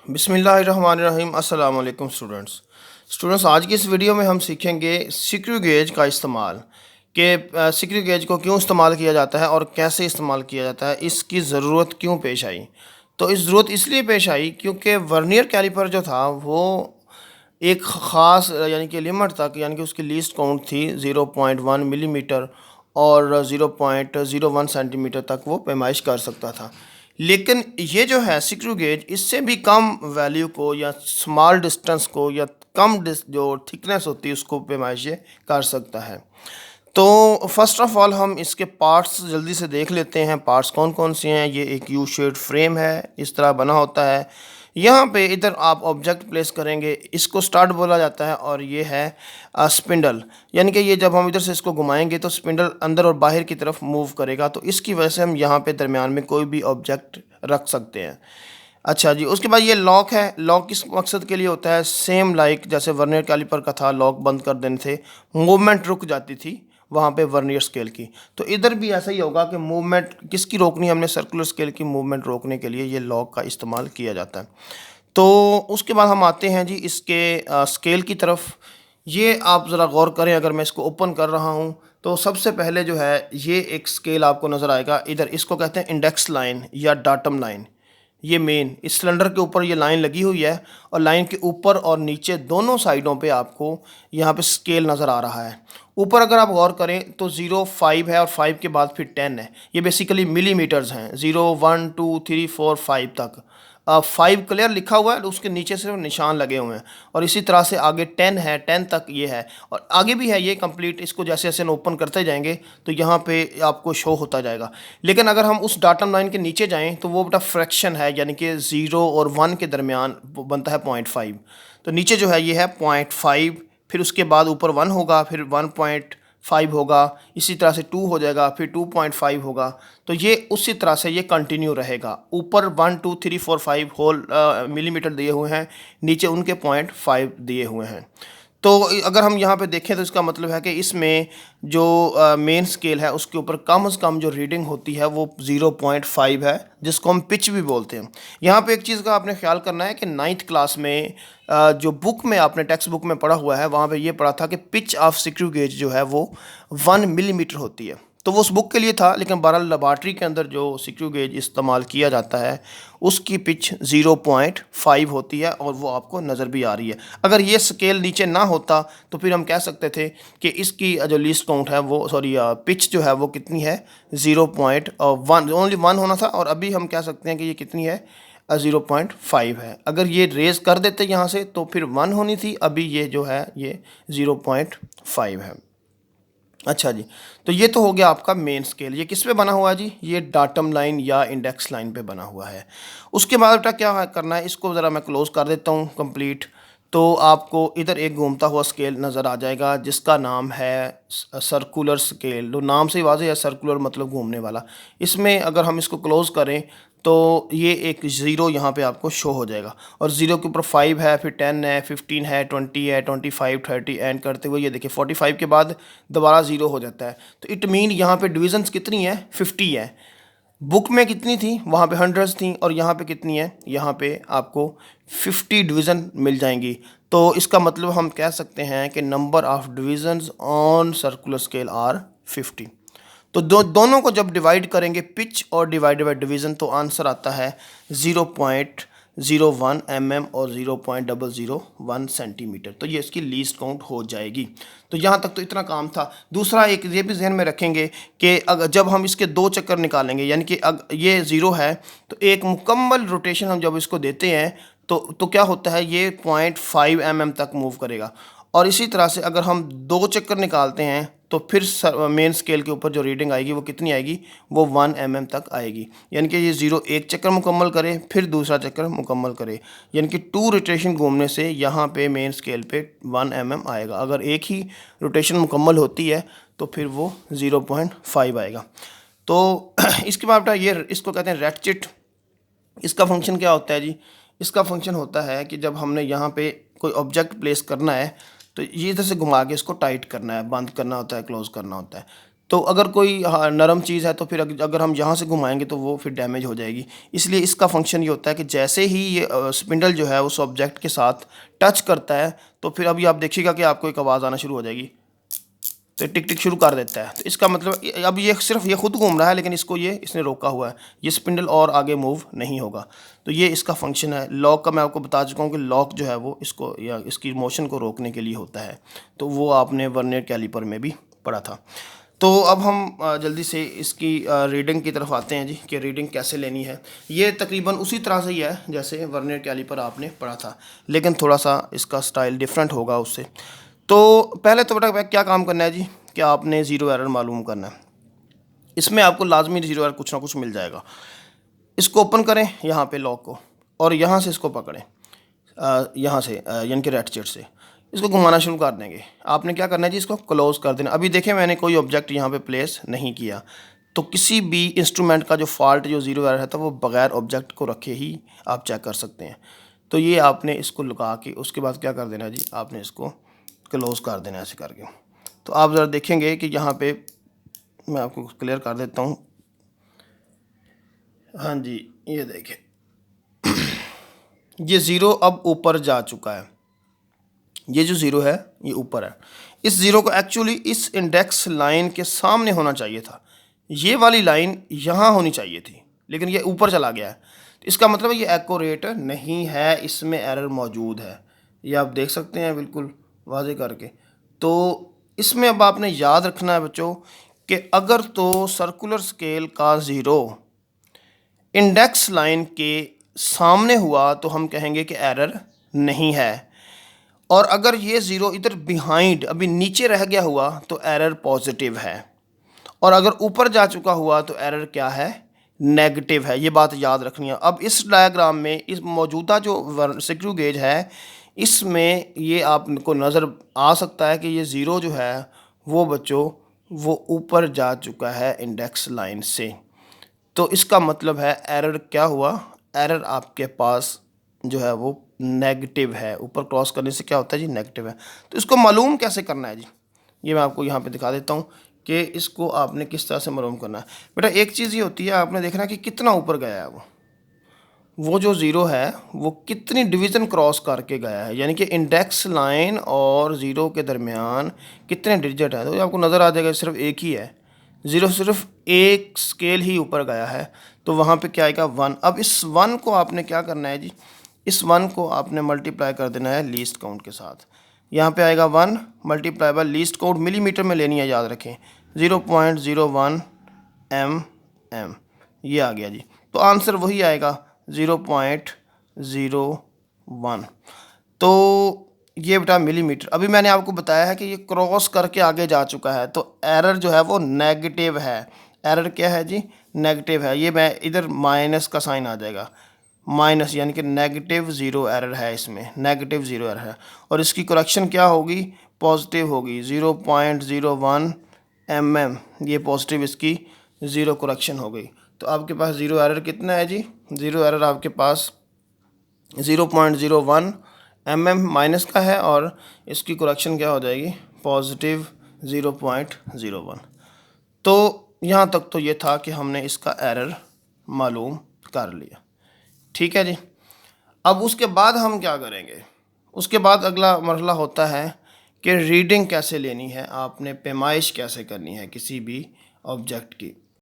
बिस्मिल्लाहिर्रहमानिर्रहीम। अस्सलाम वालेकुम स्टूडेंट्स आज की इस वीडियो में हम सीखेंगे स्क्रू गेज का इस्तेमाल कि स्क्रू गेज को क्यों इस्तेमाल किया जाता है और कैसे इस्तेमाल किया जाता है, इसकी ज़रूरत क्यों पेश आई। तो इस ज़रूरत इसलिए पेश आई क्योंकि वर्नियर कैलिपर जो था वो एक ख़ास यानी कि लिमिट तक, यानी कि उसकी लीस्ट काउंट थी 0.1 मिलीमीटर और 0.01 सेंटीमीटर तक वो पैमाइश कर सकता था। लेकिन ये जो है स्क्रू गेज इससे भी कम वैल्यू को या स्मॉल डिस्टेंस को या जो थिकनेस होती है उसको पैमाइश ये कर सकता है। तो फर्स्ट ऑफ ऑल हम इसके पार्ट्स जल्दी से देख लेते हैं। पार्ट्स कौन कौन से हैं। ये एक यू शेप्ड फ्रेम है, इस तरह बना होता है। यहाँ पे इधर आप ऑब्जेक्ट प्लेस करेंगे, इसको स्टार्ट बोला जाता है। और ये है स्पिंडल, यानी कि ये जब हम इधर से इसको घुमाएंगे तो स्पिंडल अंदर और बाहर की तरफ मूव करेगा, तो इसकी वजह से हम यहाँ पे दरमियान में कोई भी ऑब्जेक्ट रख सकते हैं। अच्छा जी, उसके बाद ये लॉक है। लॉक किस मकसद के लिए होता है? सेम लाइक जैसे वर्नियर कैलिपर का था, लॉक बंद कर देने से मूवमेंट रुक जाती थी वहाँ पे वर्नियर स्केल की। तो इधर भी ऐसा ही होगा कि मूवमेंट किसकी रोकनी है, हमने सर्कुलर स्केल की मूवमेंट रोकने के लिए ये लॉक का इस्तेमाल किया जाता है। तो उसके बाद हम आते हैं जी इसके स्केल की तरफ। ये आप ज़रा गौर करें, अगर मैं इसको ओपन कर रहा हूँ तो सबसे पहले जो है ये एक स्केल आपको नज़र आएगा। इधर इसको कहते हैं इंडेक्स लाइन या डाटम लाइन। ये मेन इस सिलेंडर के ऊपर ये लाइन लगी हुई है और लाइन के ऊपर और नीचे दोनों साइडों पे आपको यहाँ पे स्केल नज़र आ रहा है। ऊपर अगर आप गौर करें तो 0, 5 है और 5 के बाद फिर 10 है। ये बेसिकली मिलीमीटर्स हैं, 0, 1, 2, 3, 4, 5 तक। 5 क्लियर लिखा हुआ है, उसके नीचे सिर्फ निशान लगे हुए हैं। और इसी तरह से आगे 10 है, 10 तक ये है और आगे भी है ये कंप्लीट। इसको जैसे जैसे ओपन करते जाएंगे तो यहाँ पे आपको शो होता जाएगा। लेकिन अगर हम उस डाटम लाइन के नीचे जाएं तो वो बेटा फ्रैक्शन है, यानी कि 0 और 1 के दरमियान बनता है 0.5। तो नीचे जो है ये है 0.5, फिर उसके बाद ऊपर 1 होगा, फिर 1.5 होगा, इसी तरह से 2 हो जाएगा, फिर 2.5 होगा। तो ये उसी तरह से ये कंटिन्यू रहेगा। ऊपर 1, 2, 3, 4, 5 होल मिलीमीटर दिए हुए हैं, नीचे उनके 0.5 दिए हुए हैं। तो अगर हम यहाँ पे देखें तो इसका मतलब है कि इसमें जो मेन स्केल है उसके ऊपर कम से कम जो रीडिंग होती है वो 0.5 है, जिसको हम पिच भी बोलते हैं। यहाँ पे एक चीज़ का आपने ख्याल करना है कि 9th क्लास में जो बुक में आपने टेक्स्ट बुक में पढ़ा हुआ है वहाँ पे ये पढ़ा था कि पिच ऑफ स्क्रू गेज जो है वो 1 मिलीमीटर होती है। तो वो उस बुक के लिए था, लेकिन बहरहाल लेबॉर्ट्री के अंदर जो स्क्रू गेज इस्तेमाल किया जाता है उसकी पिच 0.5 होती है और वो आपको नज़र भी आ रही है। अगर ये स्केल नीचे ना होता तो फिर हम कह सकते थे कि इसकी जो लीस्ट काउंट है वो पिच जो है वो कितनी है, 0.1, ओनली 1 होना था। और अभी हम कह सकते हैं कि ये कितनी है, 0.5 है। अगर ये रेज़ कर देते यहाँ से तो फिर 1 होनी थी, अभी ये जो है ये 0.5 है। अच्छा जी, तो ये तो हो गया आपका मेन स्केल। ये किस पे बना हुआ है जी? ये डाटम लाइन या इंडेक्स लाइन पे बना हुआ है। उसके बाद बेटा क्या करना है, इसको ज़रा मैं क्लोज़ कर देता हूँ कंप्लीट। तो आपको इधर एक घूमता हुआ स्केल नज़र आ जाएगा जिसका नाम है सर्कुलर स्केल। तो नाम से ही वाज़ेह है, सर्कुलर मतलब घूमने वाला। इसमें अगर हम इसको क्लोज़ करें तो ये एक ज़ीरो यहाँ पे आपको शो हो जाएगा और ज़ीरो के ऊपर 5 है, फिर 10 है, 15 है, 20 है, 25, 30 एंड करते हुए ये देखिए 45 के बाद दोबारा ज़ीरो हो जाता है। तो इट मीन यहाँ पे डिविजन्स कितनी है, 50 है। बुक में कितनी थी, वहाँ पे 100 थी, और यहाँ पे कितनी है, यहाँ पे आपको 50 डिवीज़न मिल जाएंगी। तो इसका मतलब हम कह सकते हैं कि number of divisions on circular scale are 50। तो दोनों को जब डिवाइड करेंगे पिच और डिवाइडेड बाय डिवीज़न तो आंसर आता है 0.01 mm और 0.001 सेंटीमीटर। तो ये इसकी लीस्ट काउंट हो जाएगी। तो यहाँ तक तो इतना काम था। दूसरा एक ये भी ध्यान में रखेंगे कि अगर जब हम इसके 2 चक्कर निकालेंगे, यानी कि अगर ये 0 है तो एक मुकम्मल रोटेशन हम जब इसको देते हैं तो क्या होता है, ये 0.5 mm तक मूव करेगा। और इसी तरह से अगर हम 2 चक्कर निकालते हैं तो फिर मेन स्केल के ऊपर जो रीडिंग आएगी वो कितनी आएगी, वो 1 mm तक आएगी। यानी कि ये 0 एक चक्कर मुकम्मल करे, फिर दूसरा चक्कर मुकम्मल करे, यानी कि 2 रोटेशन घूमने से यहाँ पे मेन स्केल पे 1 mm आएगा। अगर एक ही रोटेशन मुकम्मल होती है तो फिर वो 0.5 आएगा। तो इसके बाद बेटा ये इसको कहते हैं रैटचेट। इसका फंक्शन क्या होता है जी? इसका फंक्शन होता है कि जब हमने यहाँ पे कोई ऑब्जेक्ट प्लेस करना है तो ये इधर से घुमा के इसको टाइट करना है, बंद करना होता है, क्लोज़ करना होता है। तो अगर कोई नरम चीज़ है तो फिर अगर हम यहाँ से घुमाएंगे तो वो फिर डैमेज हो जाएगी। इसलिए इसका फंक्शन ये होता है कि जैसे ही ये स्पिंडल जो है उस ऑब्जेक्ट के साथ टच करता है तो फिर अभी आप देखिएगा कि आपको एक आवाज़ आना शुरू हो जाएगी, तो टिक टिक शुरू कर देता है। तो इसका मतलब अब ये सिर्फ ये खुद घूम रहा है, लेकिन इसको इसने रोका हुआ है, ये स्पिंडल और आगे मूव नहीं होगा। तो ये इसका फंक्शन है। लॉक का मैं आपको बता चुका हूँ कि लॉक जो है वो इसको या इसकी मोशन को रोकने के लिए होता है, तो वो आपने वर्नियर कैलिपर में भी पढ़ा था। तो अब हम जल्दी से इसकी रीडिंग की तरफ आते हैं जी, कि रीडिंग कैसे लेनी है। ये तकरीबन उसी तरह से ही है जैसे वर्नियर कैलिपर आपने पढ़ा था, लेकिन थोड़ा सा इसका स्टाइल डिफरेंट होगा उससे। तो पहले तो बेटा क्या काम करना है जी, कि आपने ज़ीरो एरर मालूम करना है। इसमें आपको लाजमी ज़ीरो एरर कुछ ना कुछ मिल जाएगा। इसको ओपन करें यहाँ पे लॉक को, और यहाँ से इसको पकड़ें, यहाँ से यानी कि रेड चिट से इसको घुमाना शुरू कर देंगे। आपने क्या करना है जी, इसको क्लोज़ कर देना। अभी देखें मैंने कोई ऑब्जेक्ट यहाँ पे प्लेस नहीं किया, तो किसी भी इंस्ट्रूमेंट का जो फॉल्ट जो ज़ीरो एरर है तो वो बग़ैर ऑब्जेक्ट को रखे ही आप चेक कर सकते हैं। तो ये आपने इसको लगा के उसके बाद क्या कर देना है जी, आपने इसको क्लोज़ कर देना ऐसे करके। तो आप ज़रा देखेंगे कि यहाँ पे मैं आपको क्लियर कर देता हूँ। हाँ जी, ये देखें ये ज़ीरो अब ऊपर जा चुका है। ये जो ज़ीरो है ये ऊपर है। इस ज़ीरो को एक्चुअली इस इंडेक्स लाइन के सामने होना चाहिए था। ये वाली लाइन यहाँ होनी चाहिए थी, लेकिन ये ऊपर चला गया है। तो इसका मतलब ये एक्यूरेट नहीं है, इसमें एरर मौजूद है। ये आप देख सकते हैं बिल्कुल वाज़े करके। तो इसमें अब आपने याद रखना है बच्चों कि अगर तो सर्कुलर स्केल का ज़ीरो इंडेक्स लाइन के सामने हुआ तो हम कहेंगे कि एरर नहीं है, और अगर ये ज़ीरो इधर बिहाइंड अभी नीचे रह गया हुआ तो एरर पॉजिटिव है, और अगर ऊपर जा चुका हुआ तो एरर क्या है, नेगेटिव है। ये बात याद रखनी है। अब इस डायग्राम में इस मौजूदा जो स्क्रू गेज है इसमें ये आपको नज़र आ सकता है कि ये ज़ीरो जो है वो बच्चों वो ऊपर जा चुका है इंडेक्स लाइन से। तो इसका मतलब है एरर क्या हुआ, एरर आपके पास जो है वो नेगेटिव है। ऊपर क्रॉस करने से क्या होता है जी, नेगेटिव है। तो इसको मालूम कैसे करना है जी, ये मैं आपको यहाँ पे दिखा देता हूँ कि इसको आपने किस तरह से मालूम करना है। बेटा एक चीज़ ये होती है, आपने देखना कि कितना ऊपर गया है वो जो ज़ीरो है वो कितनी डिवीज़न क्रॉस करके गया है, यानी कि इंडेक्स लाइन और ज़ीरो के दरमियान कितने डिजिट है। तो आपको नज़र आ जाएगा सिर्फ एक ही है, ज़ीरो सिर्फ एक स्केल ही ऊपर गया है, तो वहाँ पे क्या आएगा, 1। अब इस 1 को आपने क्या करना है जी, इस 1 को आपने मल्टीप्लाई कर देना है लीस्ट काउंट के साथ। यहाँ पे आएगा 1 multiply by least count, millimetre में लेनी है, याद रखें 0.01 mm, ये आ गया जी। तो आंसर वही आएगा 0.01। तो ये बेटा मिलीमीटर। अभी मैंने आपको बताया है कि ये क्रॉस करके आगे जा चुका है, तो एरर जो है वो नेगेटिव है। एरर क्या है जी, नेगेटिव है। ये मैं इधर माइनस का साइन आ जाएगा, माइनस यानी कि नेगेटिव ज़ीरो एरर है, इसमें नेगेटिव ज़ीरो एरर है। और इसकी करेक्शन क्या होगी, पॉजिटिव होगी, 0.01 mm, ये पॉजिटिव इसकी ज़ीरो करेक्शन हो गई। तो आपके पास ज़ीरो एरर कितना है जी, ज़ीरो एरर आपके पास 0.01 mm माइनस का है, और इसकी करेक्शन क्या हो जाएगी, पॉजिटिव 0.01। तो यहाँ तक तो ये था कि हमने इसका एरर मालूम कर लिया, ठीक है जी। अब उसके बाद हम क्या करेंगे, उसके बाद अगला मरहला होता है कि रीडिंग कैसे लेनी है, आपने पैमाइश कैसे करनी है किसी भी ऑब्जेक्ट की।